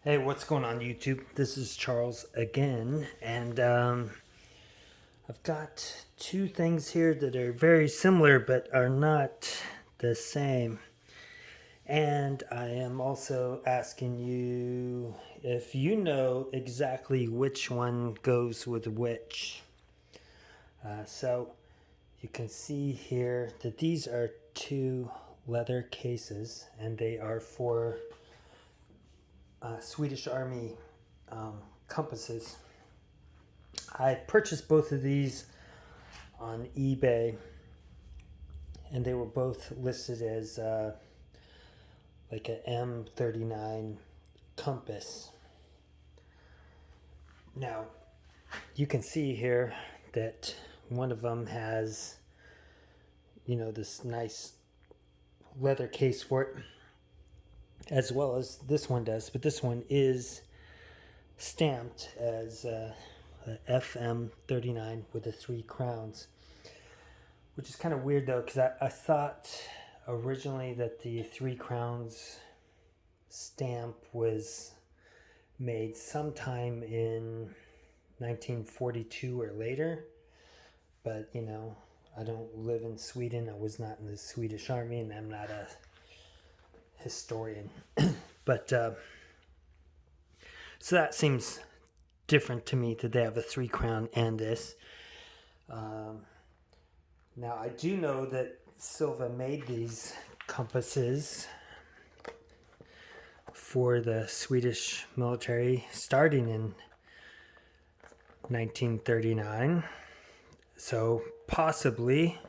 Hey, what's going on YouTube? This is Charles again, and I've got two things here that are very similar but are not the same. And I am also asking you if you know exactly which one goes with which. So you can see here that these are two leather cases, and they are for Swedish Army compasses. I purchased both of these on eBay, and they were both listed as like a M39 compass. Now, you can see here that one of them has, this nice leather case for it, as well as this one does, but this one is stamped as a FM39 with the 3 crowns, which is kind of weird though, because I thought originally that the 3 crowns stamp was made sometime in 1942 or later, but I don't live in Sweden. I was not in the Swedish Army, and I'm not a historian. But so that seems different to me that they have a 3 crown and this. Now I do know that Silva made these compasses for the Swedish military starting in 1939. So possibly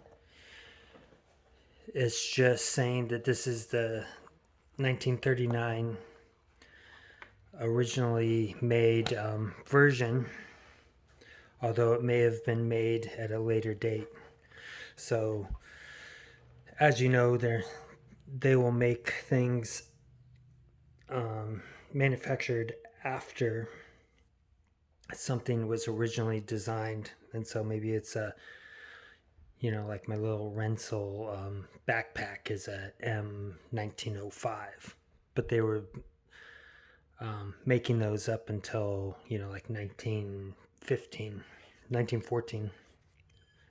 it's just saying that this is the 1939 originally made version, although it may have been made at a later date. So as you know, they will make things manufactured after something was originally designed, and so maybe it's a like my little Renzel backpack is a M1905, but they were making those up until like 1914,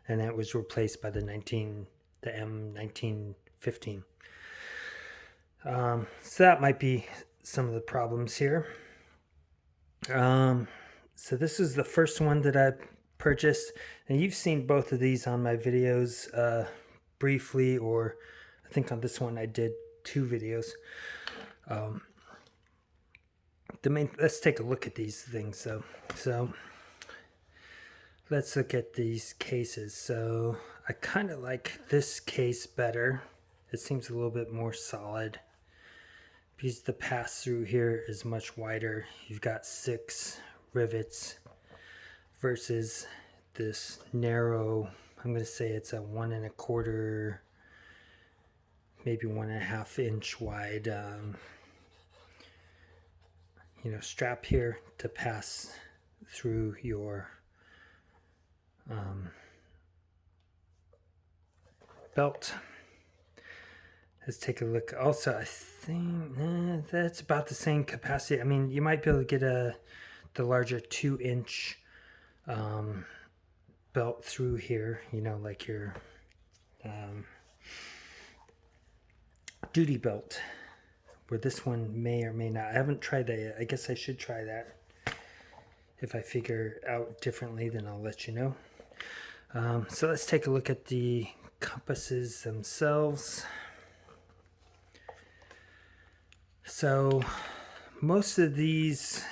and that was replaced by the M1915. So that might be some of the problems here. So this is the first one that I purchased, and you've seen both of these on my videos briefly, or I think on this one I did 2 videos. Let's take a look at these things. So let's look at these cases. So I kind of like this case better. It seems a little bit more solid because the pass through here is much wider. You've got 6 rivets versus this narrow, I'm going to say it's a 1.25, maybe 1.5 inch wide strap here to pass through your belt. Let's take a look. Also, I think that's about the same capacity. I mean, you might be able to get the larger 2-inch belt through here, like your duty belt, where this one may or may not. I haven't tried that yet. I guess I should try that. If I figure out differently, then I'll let you know. So let's take a look at the compasses themselves. So most of these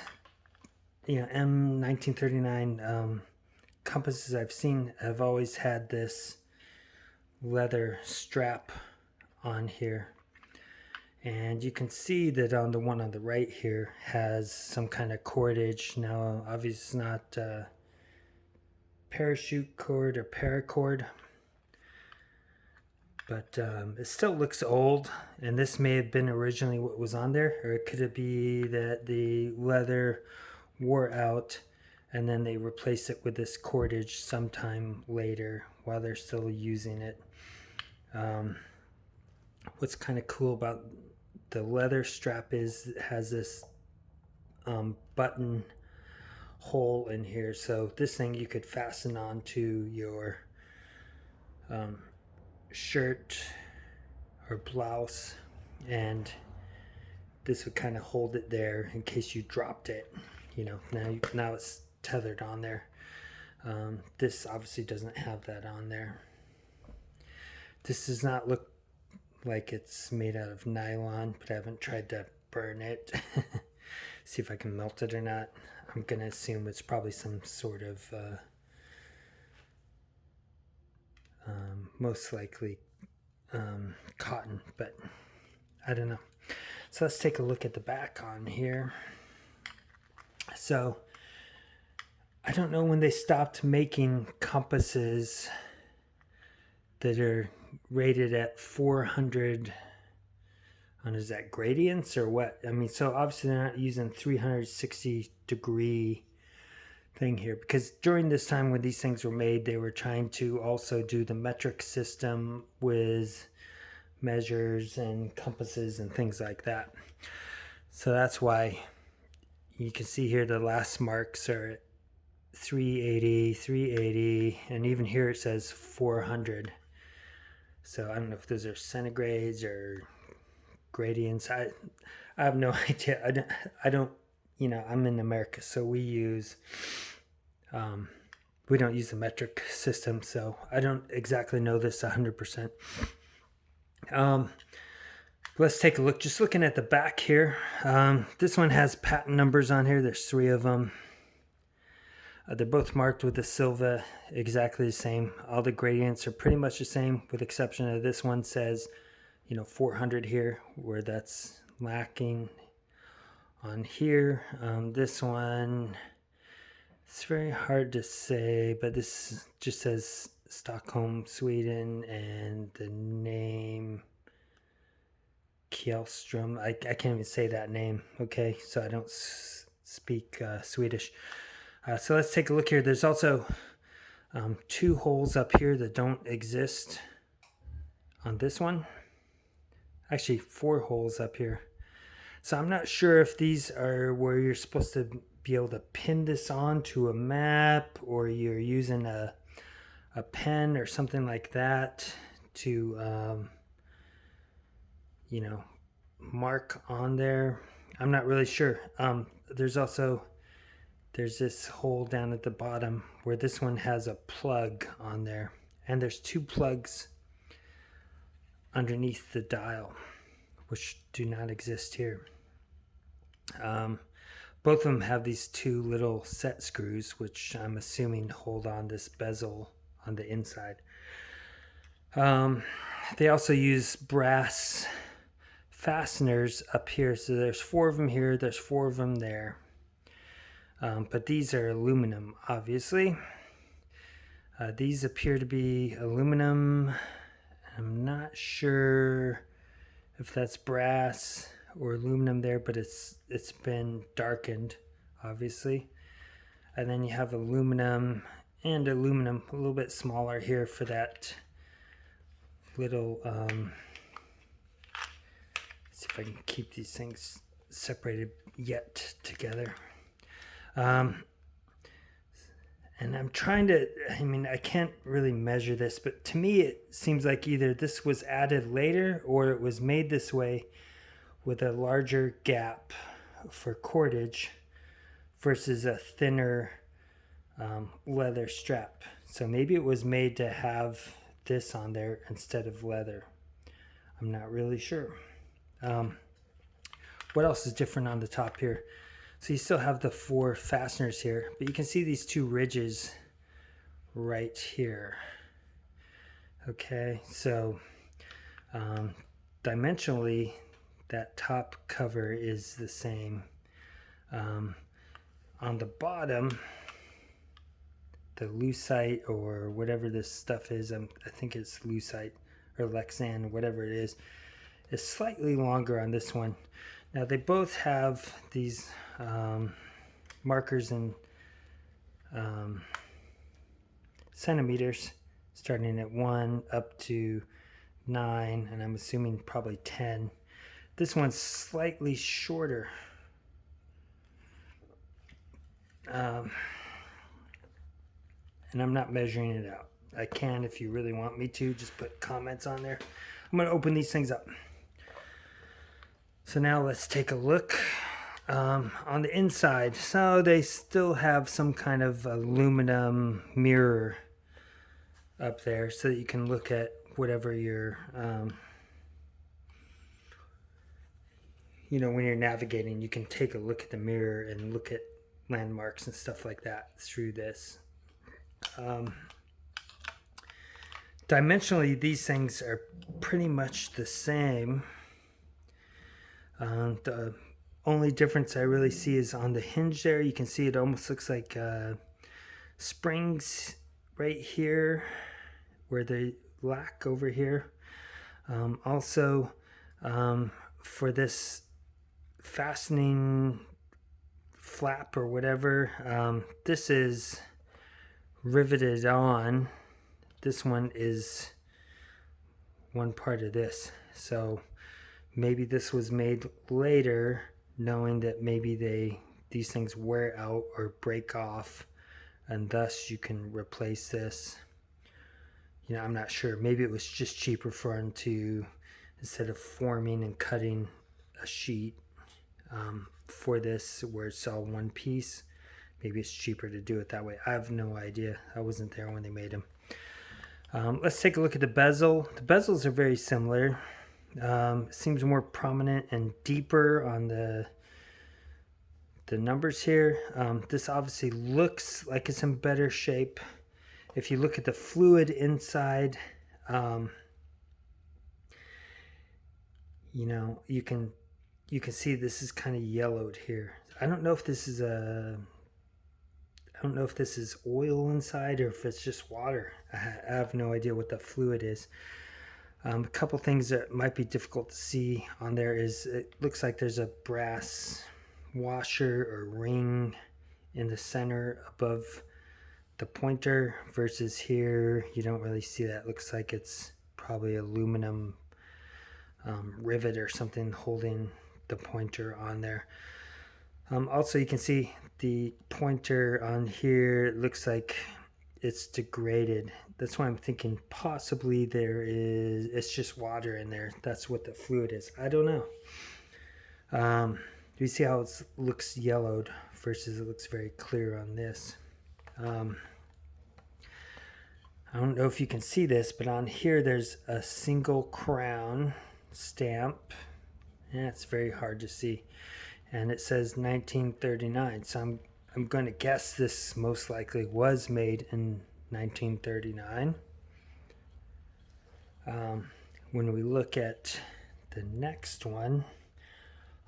M1939 compasses I've seen have always had this leather strap on here, and you can see that on the one on the right here has some kind of cordage. Now obviously it's not parachute cord or paracord, but it still looks old, and this may have been originally what was on there, or it could be that the leather wore out and then they replaced it with this cordage sometime later while they're still using it. What's kind of cool about the leather strap is it has this button hole in here. So this thing you could fasten onto your shirt or blouse, and this would kind of hold it there in case you dropped it. You know, now it's tethered on there. This obviously doesn't have that on there. This does not look like it's made out of nylon, but I haven't tried to burn it. See if I can melt it or not. I'm gonna assume it's probably some sort of most likely cotton, but I don't know. So let's take a look at the back on here. So I don't know when they stopped making compasses that are rated at 400. Is that gradients or what? I mean, so obviously they're not using 360 degree thing here, because during this time when these things were made, they were trying to also do the metric system with measures and compasses and things like that. So that's why you can see here the last marks are at 380, 380, and even here it says 400. So I don't know if those are centigrades or gradients. I have no idea. I don't, you know, I'm in America, so we don't use the metric system, so I don't exactly know this 100%. Let's take a look. Just looking at the back here, this one has patent numbers on here. There's 3 of them. They're both marked with the Silva, exactly the same. All the gradients are pretty much the same, with the exception of this one says, you know, 400 here, where that's lacking on here. This one, it's very hard to say, but this just says Stockholm, Sweden, and the name Kjellström. I can't even say that name, okay? So I don't speak Swedish. So let's take a look here. There's also 2 holes up here that don't exist on this one. Actually, 4 holes up here. So I'm not sure if these are where you're supposed to be able to pin this onto a map, or you're using a pen or something like that to, you know, mark on there. I'm not really sure. There's this hole down at the bottom where this one has a plug on there, and there's 2 plugs underneath the dial, which do not exist here. Both of them have these 2 little set screws, which I'm assuming hold on this bezel on the inside. They also use brass fasteners up here. So there's 4 of them here, there's 4 of them there. But these are aluminum, obviously. These appear to be aluminum. I'm not sure if that's brass or aluminum there, but it's been darkened, obviously. And then you have aluminum and aluminum, a little bit smaller here for that little, see if I can keep these things separated yet together. And I'm trying to, I mean, I can't really measure this, but to me it seems like either this was added later or it was made this way with a larger gap for cordage versus a thinner leather strap. So maybe it was made to have this on there instead of leather. I'm not really sure. What else is different on the top here? So you still have the 4 fasteners here, but you can see these 2 ridges right here. Okay, so dimensionally, that top cover is the same. On the bottom, the lucite or whatever this stuff is, I think it's lucite or Lexan, whatever it is slightly longer on this one. Now they both have these markers in centimeters, starting at 1 up to 9, and I'm assuming probably 10. This one's slightly shorter. And I'm not measuring it out. I can, if you really want me to, just put comments on there. I'm going to open these things up. So now let's take a look on the inside. So they still have some kind of aluminum mirror up there so that you can look at whatever you're, when you're navigating, you can take a look at the mirror and look at landmarks and stuff like that through this. Dimensionally, these things are pretty much the same. The only difference I really see is on the hinge there. You can see it almost looks like springs right here where they lack over here. Also, for this fastening flap or whatever, this is riveted on. This one is one part of this. So maybe this was made later, knowing that maybe these things wear out or break off, and thus you can replace this. I'm not sure. Maybe it was just cheaper for them to, instead of forming and cutting a sheet for this where it's all one piece, maybe it's cheaper to do it that way. I have no idea. I wasn't there when they made them. Let's take a look at the bezel. The bezels are very similar. Seems more prominent and deeper on the numbers here. This obviously looks like it's in better shape. If you look at the fluid inside, you can see this is kind of yellowed here. I don't know if this is oil inside or if it's just water. I have no idea what the fluid is. A couple things that might be difficult to see on there is it looks like there's a brass washer or ring in the center above the pointer, versus here you don't really see that. It looks like it's probably aluminum rivet or something holding the pointer on there. Also, you can see the pointer on here. It looks like it's degraded. That's why I'm thinking possibly it's just water in there. That's what the fluid is. I don't know. You see how it looks yellowed versus it looks very clear on this. I don't know if you can see this, but on here there's a single crown stamp. And it's very hard to see. And it says 1939. So I'm going to guess this most likely was made in 1939. When we look at the next one,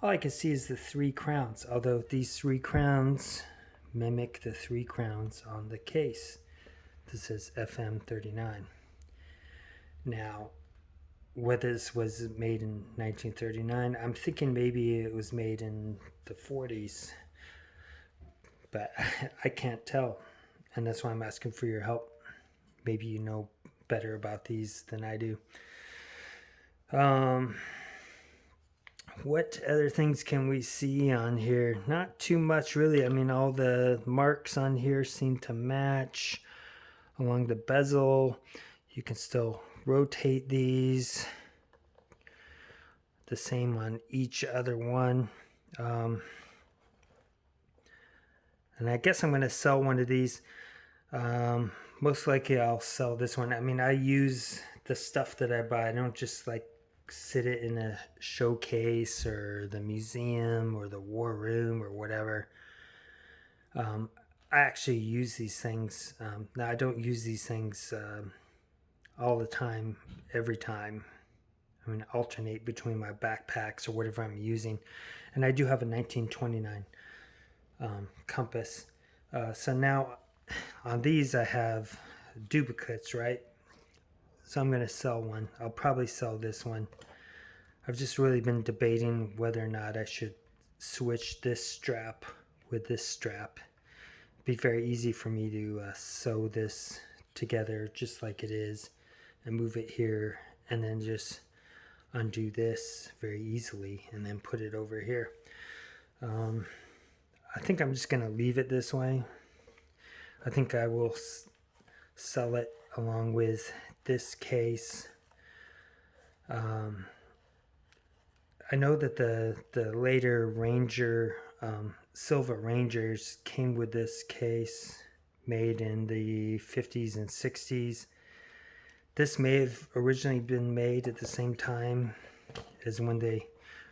all I can see is the 3 crowns, although these 3 crowns mimic the 3 crowns on the case. This says FM39. Now, whether this was made in 1939, I'm thinking maybe it was made in the 40s, but I can't tell, and that's why I'm asking for your help. Maybe you know better about these than I do. What other things can we see on here? Not too much, really. I mean, all the marks on here seem to match along the bezel. You can still rotate these. The same on each other one. And I guess I'm going to sell one of these. Most likely I'll sell this one. I mean, I use the stuff that I buy. I don't just like sit it in a showcase or the museum or the war room or whatever. I actually use these things. Now, I don't use these things all the time, every time. I'm going to alternate between my backpacks or whatever I'm using. And I do have a 1929 compass. So now on these I have duplicates, right? So I'm going to sell one. I'll probably sell this one. I've just really been debating whether or not I should switch this strap with this strap. It'd be very easy for me to sew this together just like it is and move it here and then just undo this very easily and then put it over here. I I think I'm just going to leave it this way. I think I will sell it along with this case. I know that the later Ranger, Silva Rangers came with this case made in the 50s and 60s. This may have originally been made at the same time as when they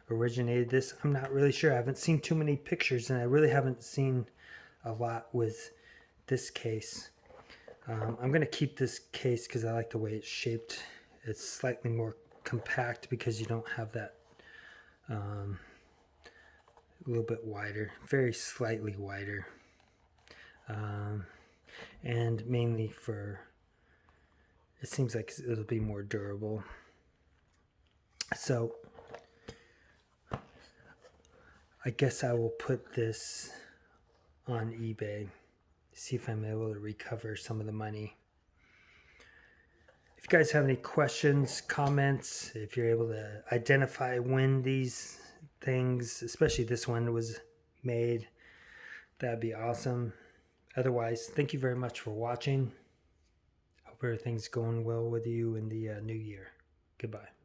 originated this. I'm not really sure. I haven't seen too many pictures, and I really haven't seen a lot with this case. I'm going to keep this case because I like the way it's shaped. It's slightly more compact because you don't have that a little bit wider, very slightly wider, and mainly for, it seems like it'll be more durable. So I guess I will put this on eBay, see if I'm able to recover some of the money. If you guys have any questions, comments, if you're able to identify when these things, especially this one, was made, that'd be awesome. Otherwise, thank you very much for watching. Hope everything's going well with you in the new year. Goodbye.